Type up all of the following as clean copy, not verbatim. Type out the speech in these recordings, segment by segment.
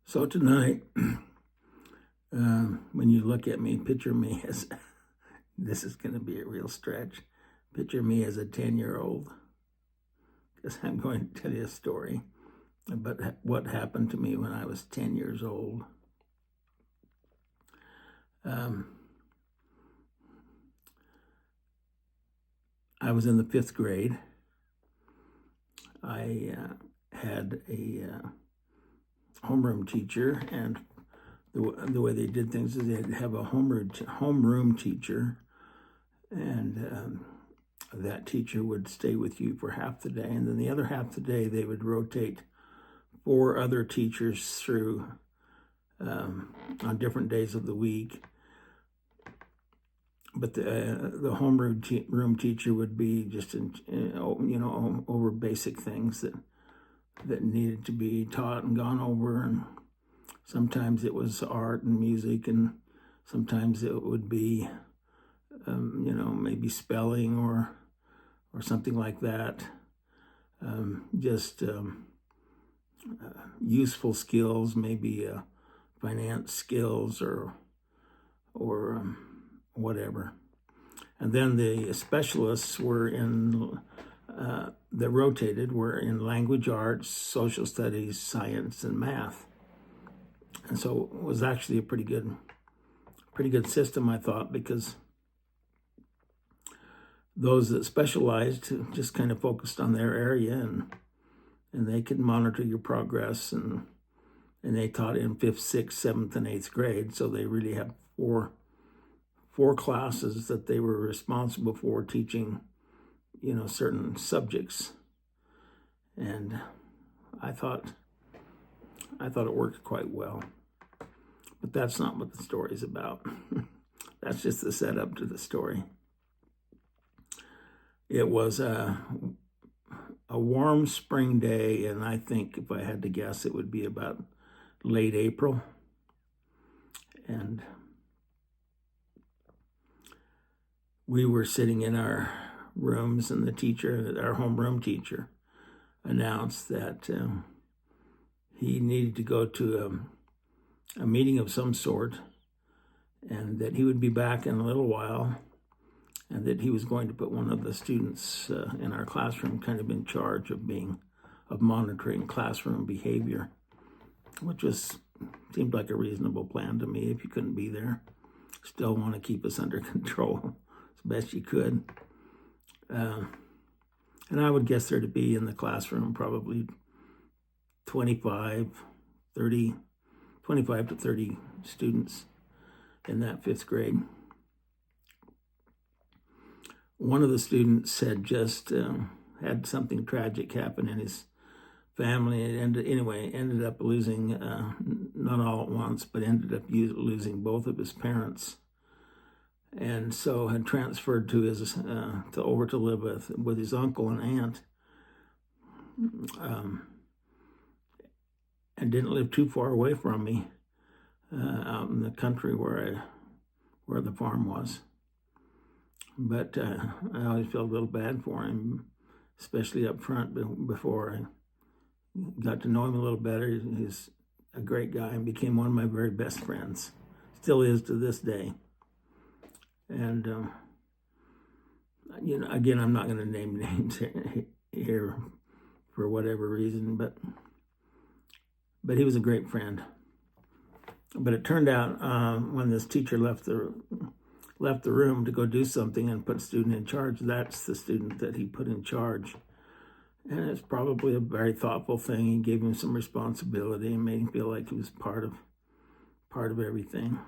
So tonight, when you look at me, picture me as, this is going to be a real stretch, picture me as a 10-year-old, because I'm going to tell you a story about what happened to me when I was 10 years old. I was in the 5th grade. I had a homeroom teacher, and the way they did things is they'd have a homeroom teacher, and that teacher would stay with you for half the day, and then the other half the day they would rotate 4 other teachers through on different days of the week. But the homeroom teacher would be just over basic things that needed to be taught and gone over, and sometimes it was art and music, and sometimes it would be maybe spelling or something like that. Useful skills, maybe finance skills or whatever. And then the specialists were that rotated were in language arts, social studies, science, and math. And so it was actually a pretty good system, I thought, because those that specialized just kind of focused on their area, and they could monitor your progress, and they taught in 5th, 6th, 7th, and 8th grade. So they really had four classes that they were responsible for teaching, certain subjects. And I thought it worked quite well. But that's not what the story's about. That's just the setup to the story. It was a warm spring day, and I think if I had to guess, it would be about late April. And we were sitting in our rooms, and our homeroom teacher, announced that he needed to go to a meeting of some sort, and that he would be back in a little while, and that he was going to put one of the students in our classroom kind of in charge of monitoring classroom behavior, which seemed like a reasonable plan to me. If you couldn't be there, still want to keep us under control as best you could. And I would guess there to be in the classroom probably 25 to 30 students in that 5th grade. One of the students had just had something tragic happen in his family. It ended up losing, not all at once, but ended up losing both of his parents. And so had transferred to over to live with his uncle and aunt, and didn't live too far away from me, out in the country where the farm was. But I always felt a little bad for him, especially up front before I got to know him a little better. He's a great guy and became one of my very best friends. Still is to this day. And, again, I'm not going to name names here for whatever reason, but he was a great friend. But it turned out when this teacher left the room to go do something and put a student in charge, that's the student that he put in charge. And it's probably a very thoughtful thing. He gave him some responsibility and made him feel like he was part of everything.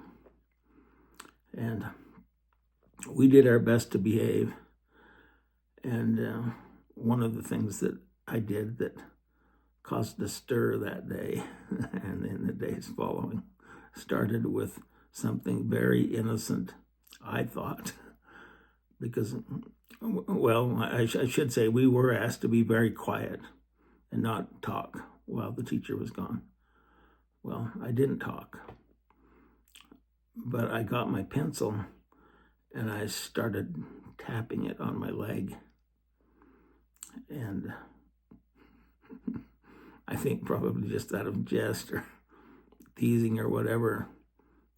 And we did our best to behave. And one of the things that I did that caused a stir that day and in the days following started with something very innocent, I thought, because, well, I should say we were asked to be very quiet and not talk while the teacher was gone. Well, I didn't talk, but I got my pencil and I started tapping it on my leg. And I think probably just out of jest teasing or whatever,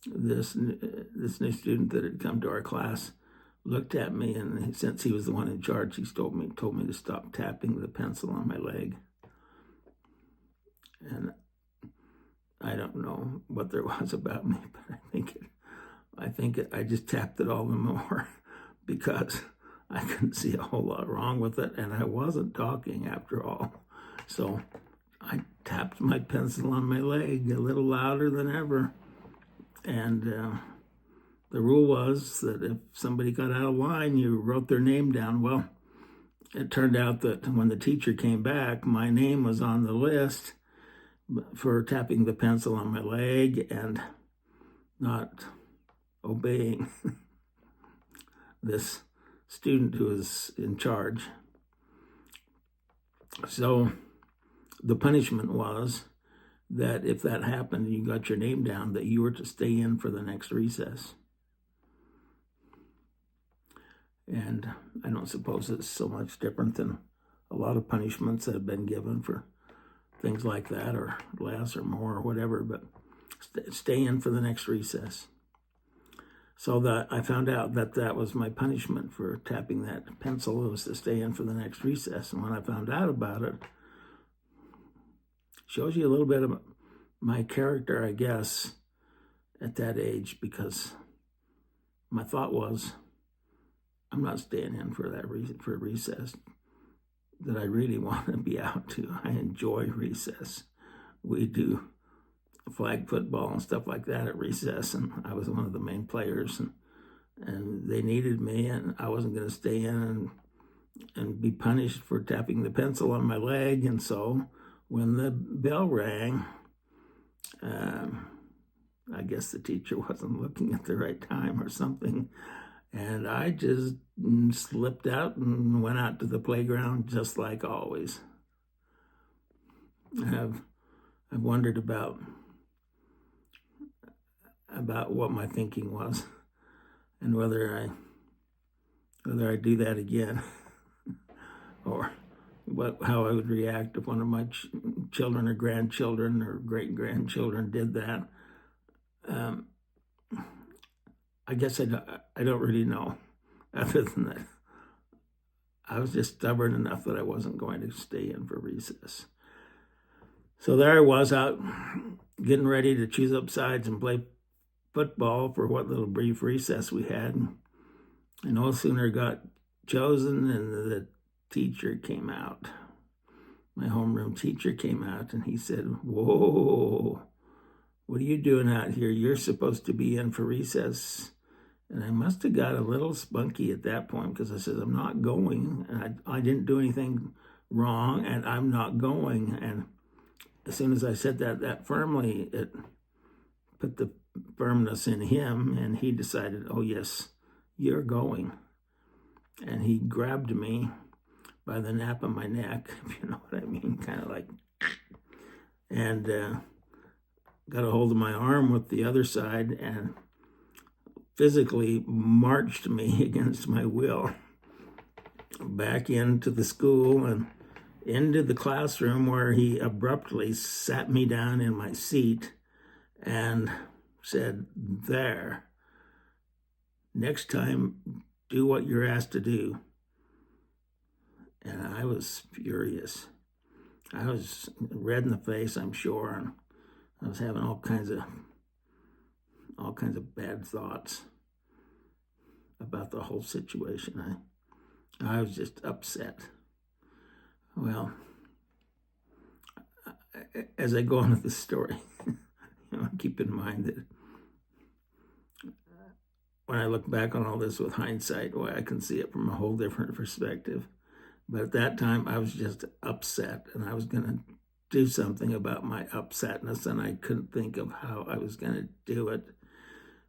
this new student that had come to our class looked at me, and since he was the one in charge, he told me to stop tapping the pencil on my leg. And I don't know what there was about me, but I think I just tapped it all the more because I couldn't see a whole lot wrong with it, and I wasn't talking after all. So I tapped my pencil on my leg a little louder than ever. And the rule was that if somebody got out of line, you wrote their name down. Well, it turned out that when the teacher came back, my name was on the list for tapping the pencil on my leg and not obeying this student who was in charge. So the punishment was that if that happened and you got your name down, that you were to stay in for the next recess. And I don't suppose it's so much different than a lot of punishments that have been given for things like that, or less or more or whatever, but stay in for the next recess. So that I found out that was my punishment for tapping that pencil, was to stay in for the next recess. And when I found out about it, shows you a little bit of my character, I guess, at that age, because my thought was, I'm not staying in for that for recess that I really want to be out to. I enjoy recess. We do flag football and stuff like that at recess, and I was one of the main players, and they needed me, and I wasn't going to stay in and be punished for tapping the pencil on my leg. And so when the bell rang, I guess the teacher wasn't looking at the right time or something, and I just slipped out and went out to the playground just like always. I've wondered about what my thinking was, and whether I do that again, or how I would react if one of my children or grandchildren or great-grandchildren did that. I guess I don't really know, other than that I was just stubborn enough that I wasn't going to stay in for recess. So there I was, out getting ready to choose up sides and play football for what little brief recess we had. And no sooner got chosen than the teacher came out. My homeroom teacher came out, and he said, "Whoa, what are you doing out here? You're supposed to be in for recess." And I must have got a little spunky at that point, because I said, "I'm not going. And I didn't do anything wrong, and I'm not going." And as soon as I said that firmly, it put the firmness in him, and he decided, "Oh, yes, you're going." And he grabbed me by the nape of my neck, if you know what I mean, kind of like, and got a hold of my arm with the other side and physically marched me against my will back into the school and into the classroom, where he abruptly sat me down in my seat and said, "There, next time, do what you're asked to do." And I was furious. I was red in the face, I'm sure, and I was having all kinds of bad thoughts about the whole situation. I was just upset. Well, as I go on with the story, keep in mind that when I look back on all this with hindsight, I can see it from a whole different perspective. But at that time, I was just upset, and I was going to do something about my upsetness, and I couldn't think of how I was going to do it.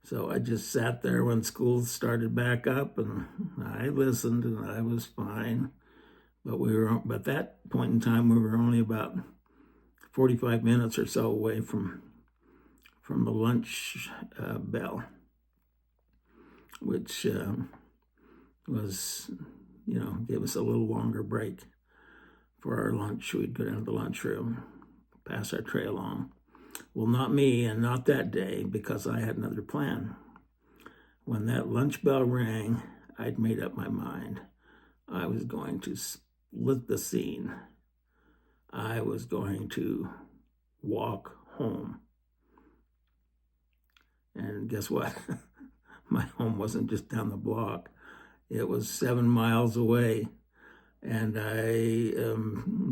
So I just sat there when school started back up, and I listened, and I was fine. But at that point in time, we were only about 45 minutes or so away from the lunch bell, which was, gave us a little longer break for our lunch. We'd go down to the lunchroom, pass our tray along. Well, not me, and not that day, because I had another plan. When that lunch bell rang, I'd made up my mind. I was going to split the scene. I was going to walk home. And guess what? My home wasn't just down the block. It was 7 miles away. And I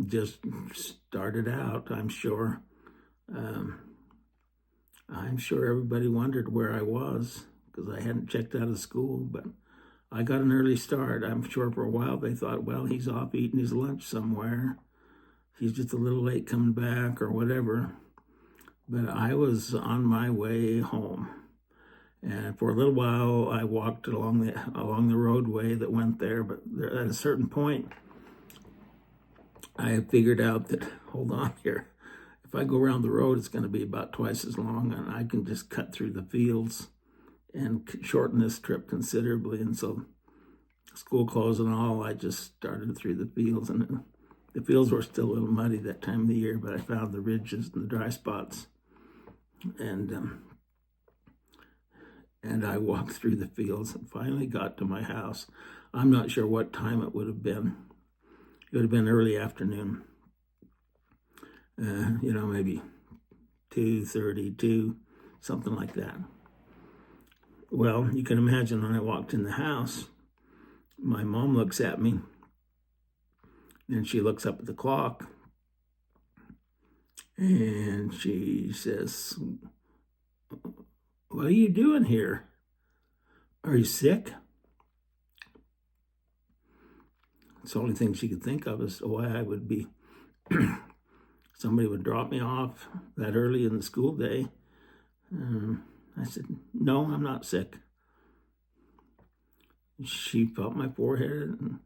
just started out, I'm sure. I'm sure everybody wondered where I was because I hadn't checked out of school, but I got an early start. I'm sure for a while they thought, well, he's off eating his lunch somewhere. He's just a little late coming back or whatever. But I was on my way home. And for a little while, I walked along the roadway that went there. But at a certain point, I figured out that, hold on here, if I go around the road, it's going to be about twice as long, and I can just cut through the fields and shorten this trip considerably. And so school closed and all, I just started through the fields. And the fields were still a little muddy that time of the year, but I found the ridges and the dry spots. And I walked through the fields and finally got to my house. I'm not sure what time it would have been. It would have been early afternoon. Maybe 2:32, something like that. Well, you can imagine when I walked in the house, my mom looks at me, and she looks up at the clock, and she says, "What are you doing here? Are you sick?" It's the only thing she could think of is why I would be, somebody would drop me off that early in the school day. I said, "No, I'm not sick." She felt my forehead and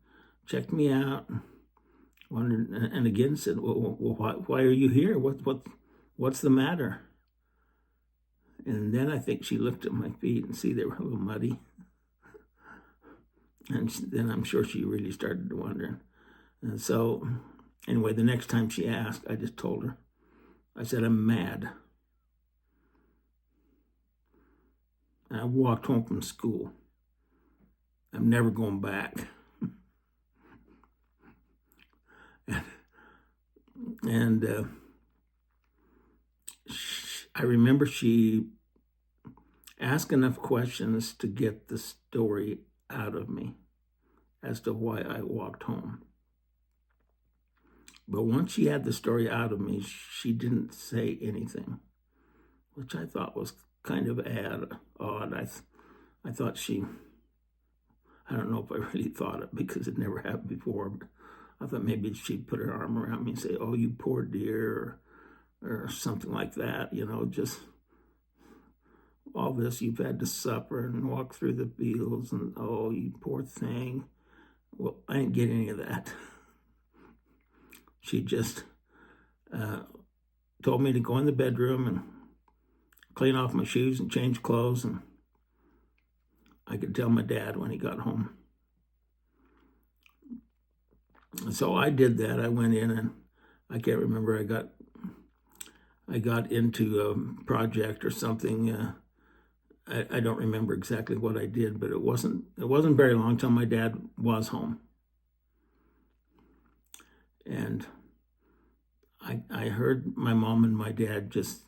checked me out, wondered, and again said, "Well, why are you here? What's the matter?" And then I think she looked at my feet and see they were a little muddy. And then I'm sure she really started to wonder. And so, anyway, the next time she asked, I just told her. I said, "I'm mad." And I walked home from school. I'm never going back. And I remember she asked enough questions to get the story out of me as to why I walked home. But once she had the story out of me, she didn't say anything, which I thought was kind of odd. I thought I don't know if I really thought it because it never happened before, but I thought maybe she'd put her arm around me and say, "Oh, you poor dear," or something like that, just all this you've had to suffer and walk through the fields and, "Oh, you poor thing." Well, I didn't get any of that. She just told me to go in the bedroom and clean off my shoes and change clothes, and I could tell my dad when he got home. So I did that. I went in and I can't remember. I got into a project or something. I don't remember exactly what I did, but it wasn't very long till my dad was home. And I heard my mom and my dad just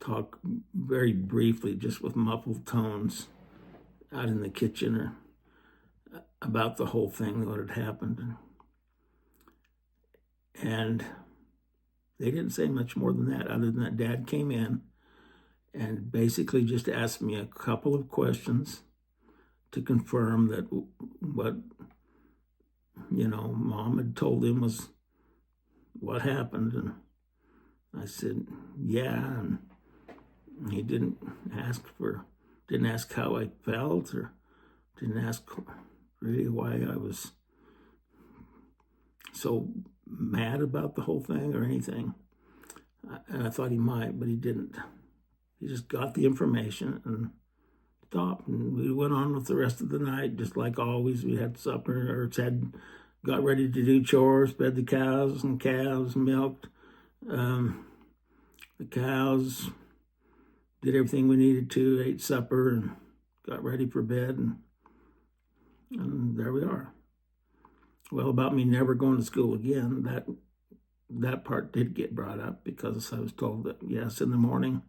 talk very briefly, just with muffled tones, out in the kitchen or about the whole thing, what had happened. And they didn't say much more than that, other than that Dad came in and basically just asked me a couple of questions to confirm that what, Mom had told him was what happened. And I said, yeah. And he didn't ask how I felt, or didn't ask really why I was so mad about the whole thing or anything. And I thought he might, but he didn't. He just got the information and stopped, and we went on with the rest of the night, just like always. We had supper, or got ready to do chores, fed the cows and calves, milked, the cows, did everything we needed to, ate supper, and got ready for bed, and there we are. Well, about me never going to school again, that part did get brought up because I was told that, yes, in the morning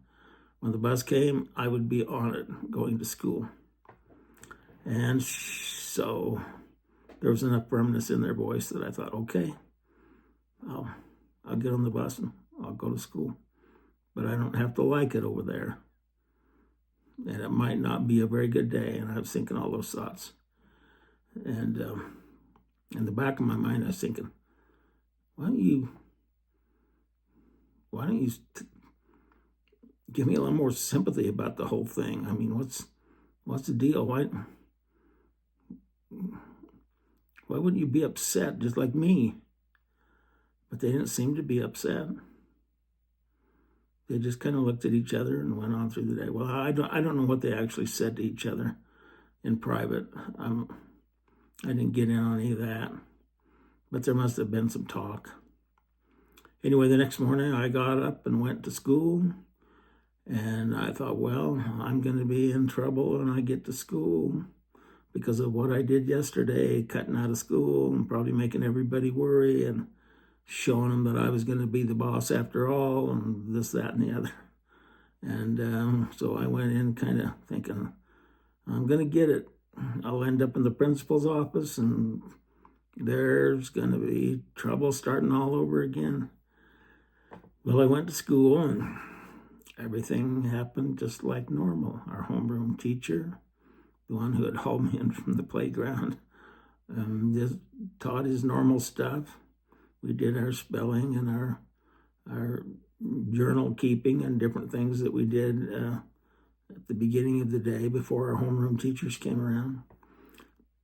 when the bus came, I would be on it going to school. And so there was enough firmness in their voice that I thought, okay, I'll get on the bus and I'll go to school. But I don't have to like it over there. And it might not be a very good day. And I was thinking all those thoughts. And in the back of my mind, I was thinking, why don't you give me a little more sympathy about the whole thing? I mean, what's the deal? Why wouldn't you be upset just like me? But they didn't seem to be upset. They just kind of looked at each other and went on through the day. Well, I don't know what they actually said to each other in private. I didn't get in on any of that, but there must have been some talk. Anyway, the next morning I got up and went to school, and I thought, well, I'm going to be in trouble when I get to school because of what I did yesterday, cutting out of school and probably making everybody worry and showing them that I was going to be the boss after all, and this, that, and the other. And so I went in kind of thinking, I'm going to get it. I'll end up in the principal's office, and there's going to be trouble starting all over again. Well, I went to school, and everything happened just like normal. Our homeroom teacher, the one who had hauled me in from the playground, just taught his normal stuff. We did our spelling and our journal keeping and different things that we did at the beginning of the day before our homeroom teachers came around.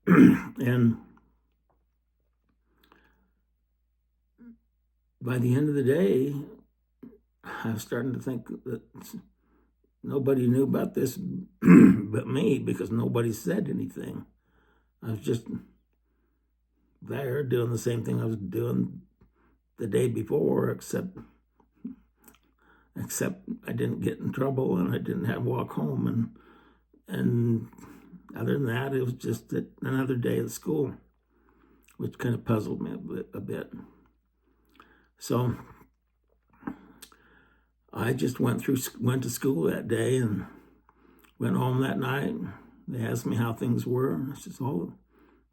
And by the end of the day, I was starting to think that nobody knew about this but me, because nobody said anything. I was just there doing the same thing I was doing the day before, except I didn't get in trouble and I didn't have to walk home, and other than that, it was just another day of school, which kind of puzzled me a bit. So I just went to school that day and went home that night. They asked me how things were. I said, oh,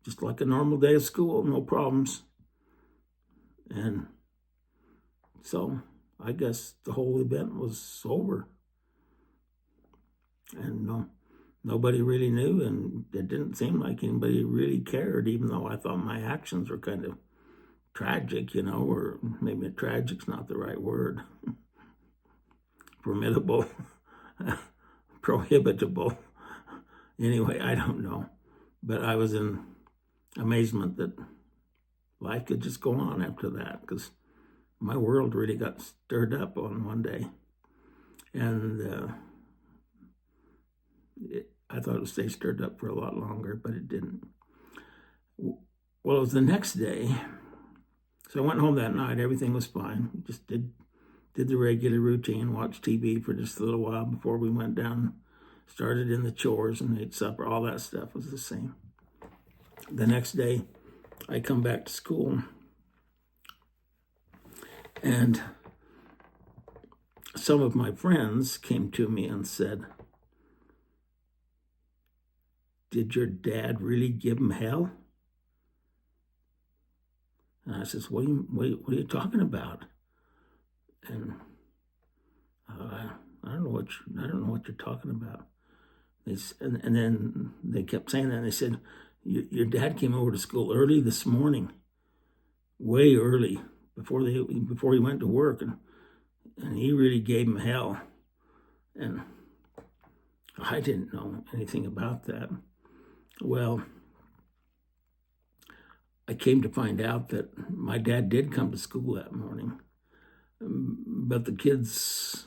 just like a normal day of school, no problems. And so I guess the whole event was over. And nobody really knew, and it didn't seem like anybody really cared, even though I thought my actions were kind of tragic, or maybe tragic's not the right word. Formidable, prohibitable. Anyway, I don't know. But I was in amazement that life could just go on after that, because my world really got stirred up on one day. And I thought it would stay stirred up for a lot longer, but it didn't. Well, it was the next day. So I went home that night. Everything was fine. Just did the regular routine, watched TV for just a little while before we went down, started in the chores and ate supper. All that stuff was the same. The next day, I come back to school, and some of my friends came to me and said, did your dad really give him hell? And I says, what are you talking about? And I don't know what you're talking about. And then they kept saying that. And they said, your dad came over to school early this morning, way early, before he went to work, and he really gave him hell. And I didn't know anything about that. Well, I came to find out that my dad did come to school that morning. But the kids,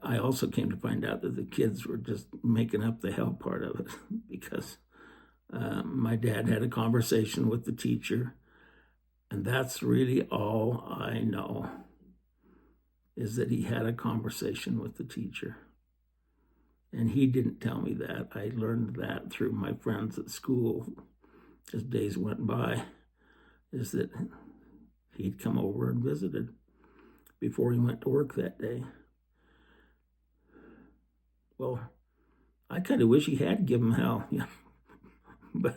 I also came to find out that the kids were just making up the hell part of it, because my dad had a conversation with the teacher, and that's really all I know, is that he had a conversation with the teacher. And he didn't tell me that. I learned that through my friends at school as days went by, is that he'd come over and visited before he went to work that day. Well, I kind of wish he had given hell, but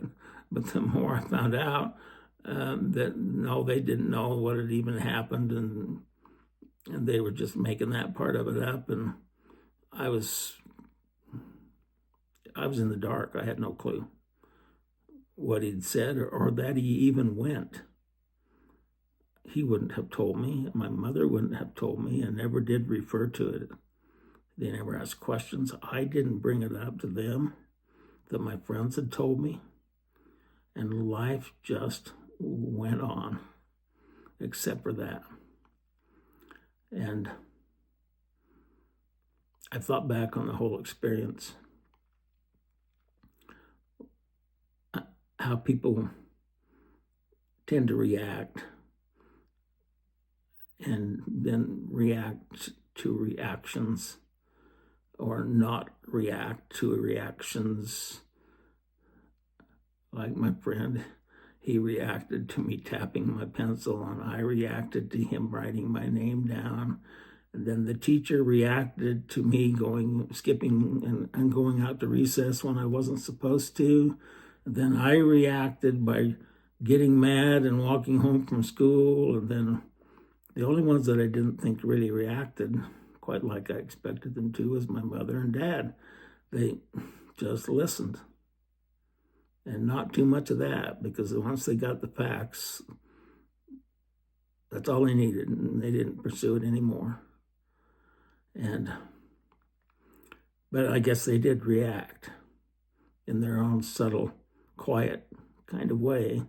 the more I found out that no, they didn't know what had even happened, and they were just making that part of it up, and I was in the dark. I had no clue what he'd said or that he even went. He wouldn't have told me. My mother wouldn't have told me, and never did refer to it. They never asked questions. I didn't bring it up to them that my friends had told me. And life just went on, except for that. And I thought back on the whole experience, how people tend to react and then react to reactions, or not react to reactions. Like my friend, he reacted to me tapping my pencil, and I reacted to him writing my name down. And then the teacher reacted to me skipping and going out to recess when I wasn't supposed to. And then I reacted by getting mad and walking home from school. And then the only ones that I didn't think really reacted quite like I expected them to was my mother and dad. They just listened. And not too much of that, because once they got the facts, that's all they needed, and they didn't pursue it anymore. But I guess they did react in their own subtle, quiet kind of way,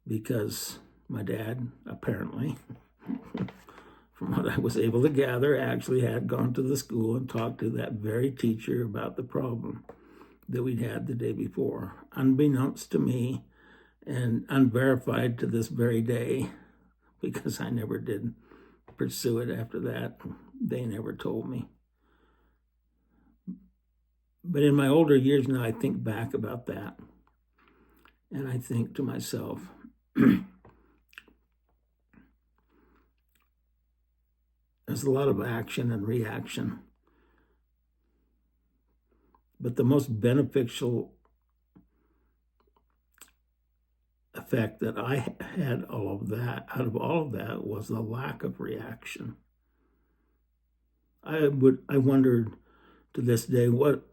because my dad, apparently, from what I was able to gather, actually had gone to the school and talked to that very teacher about the problem that we'd had the day before, unbeknownst to me and unverified to this very day, because I never did pursue it after that. They never told me. But in my older years now, I think back about that, and I think to myself, there's a lot of action and reaction. But the most beneficial effect that I had out of all of that was the lack of reaction. I wondered to this day what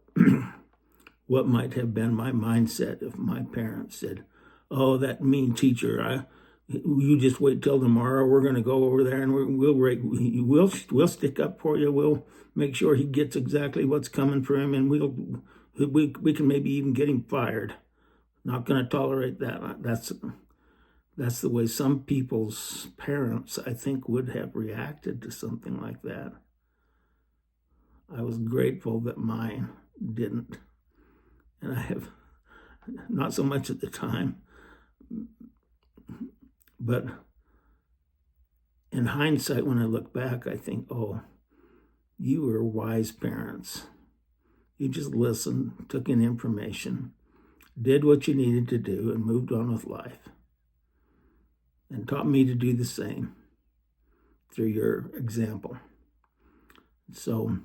might have been my mindset if my parents said, "Oh, that mean teacher, you just wait till tomorrow. We're going to go over there and we'll stick up for you. We'll make sure he gets exactly what's coming for him, and we can maybe even get him fired. Not going to tolerate that." That's the way some people's parents, I think, would have reacted to something like that. I was grateful that mine didn't, and I have not so much at the time, but in hindsight, when I look back, I think, oh, you were wise parents. You just listened, took in information, did what you needed to do, and moved on with life. And taught me to do the same through your example. So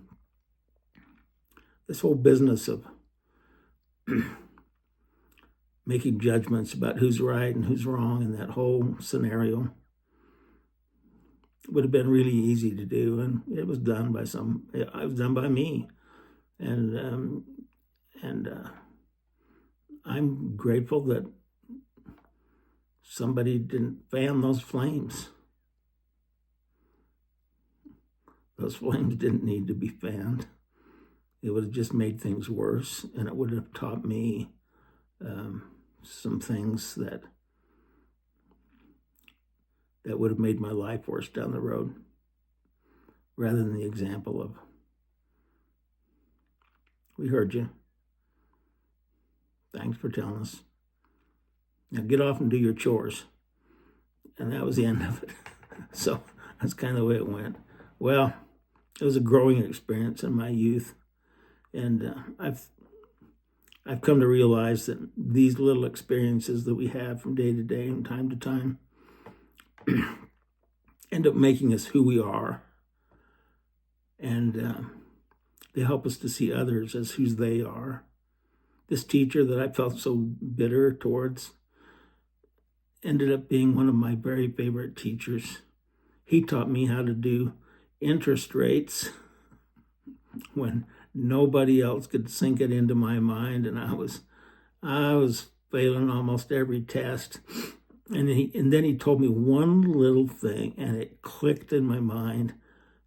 this whole business of making judgments about who's right and who's wrong in that whole scenario would have been really easy to do, and it was done by me. And I'm grateful that somebody didn't fan those flames. Those flames didn't need to be fanned. It would have just made things worse, and it would have taught me some things that would have made my life worse down the road, rather than the example of, "We heard you. Thanks for telling us. Now get off and do your chores." And that was the end of it. So that's kind of the way it went. Well, it was a growing experience in my youth, and I've come to realize that these little experiences that we have from day to day and time to time end up making us who we are, and they help us to see others as who they are. This teacher that I felt so bitter towards ended up being one of my very favorite teachers. He taught me how to do interest rates when nobody else could sink it into my mind, and I was failing almost every test. And then he told me one little thing, and it clicked in my mind.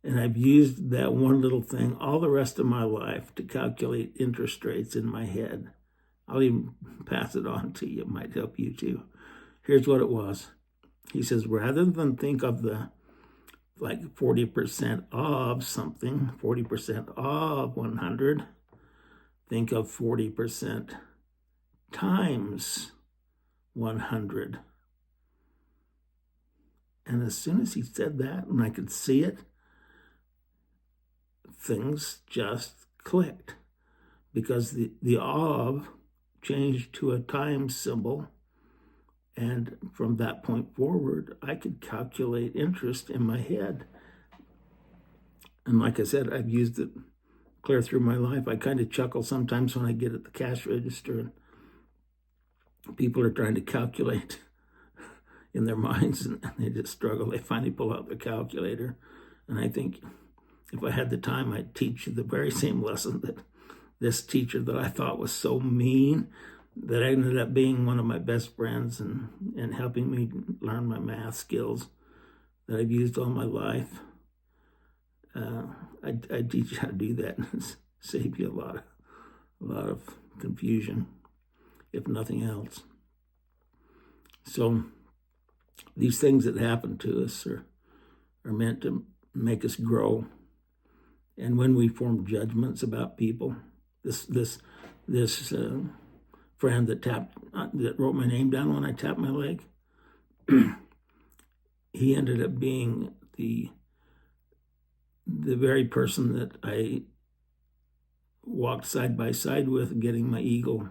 And I've used that one little thing all the rest of my life to calculate interest rates in my head. I'll even pass it on to you. It might help you too. Here's what it was. He says, rather than think of the 40% of something, 40% of 100, think of 40% times 100. And as soon as he said that, and I could see it, things just clicked, because the of changed to a times symbol. And from that point forward, I could calculate interest in my head. And like I said, I've used it clear through my life. I kind of chuckle sometimes when I get at the cash register and people are trying to calculate in their minds and they just struggle. They finally pull out their calculator. And I think if I had the time, I'd teach you the very same lesson that this teacher that I thought was so mean, that ended up being one of my best friends and helping me learn my math skills that I've used all my life. I teach you how to do that and save you a lot of confusion, if nothing else. So these things that happen to us are meant to make us grow. And when we form judgments about people, this friend that wrote my name down when I tapped my leg, he ended up being the very person that I walked side by side with, getting my Eagle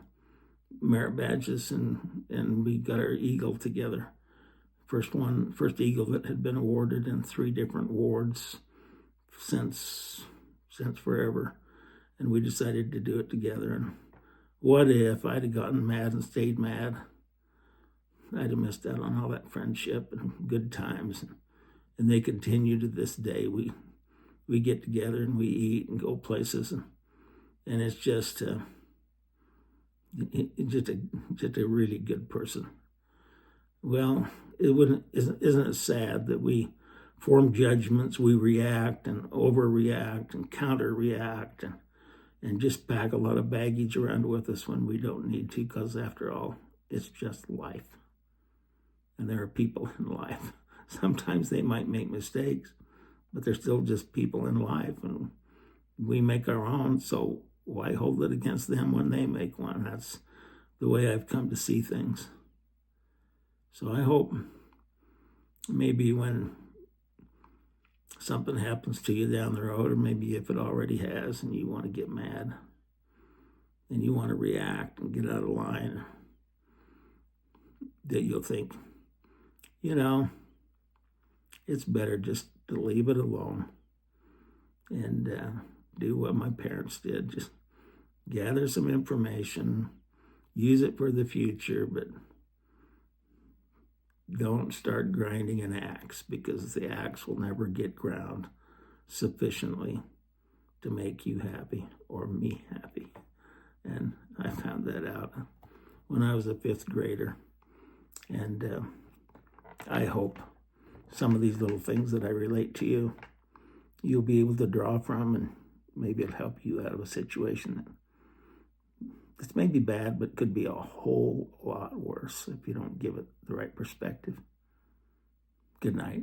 merit badges, and we got our Eagle together. First Eagle that had been awarded in 3 different wards since forever, and we decided to do it together. And what if I'd have gotten mad and stayed mad? I'd have missed out on all that friendship and good times, and they continue to this day. We get together and we eat and go places, and it's just a really good person. Well, isn't it sad that we form judgments, we react and overreact and counter-react and just pack a lot of baggage around with us when we don't need to, because after all, it's just life. And there are people in life. Sometimes they might make mistakes, but they're still just people in life, and we make our own, so why hold it against them when they make one? That's the way I've come to see things. So I hope maybe when something happens to you down the road, or maybe if it already has, and you want to get mad and you want to react and get out of line, that you'll think, it's better just to leave it alone and do what my parents did. Just gather some information, use it for the future, but don't start grinding an axe, because the axe will never get ground sufficiently to make you happy or me happy. And I found that out when I was a 5th grader. And I hope some of these little things that I relate to you, you'll be able to draw from, and maybe it'll help you out of a situation this may be bad, but could be a whole lot worse if you don't give it the right perspective. Good night.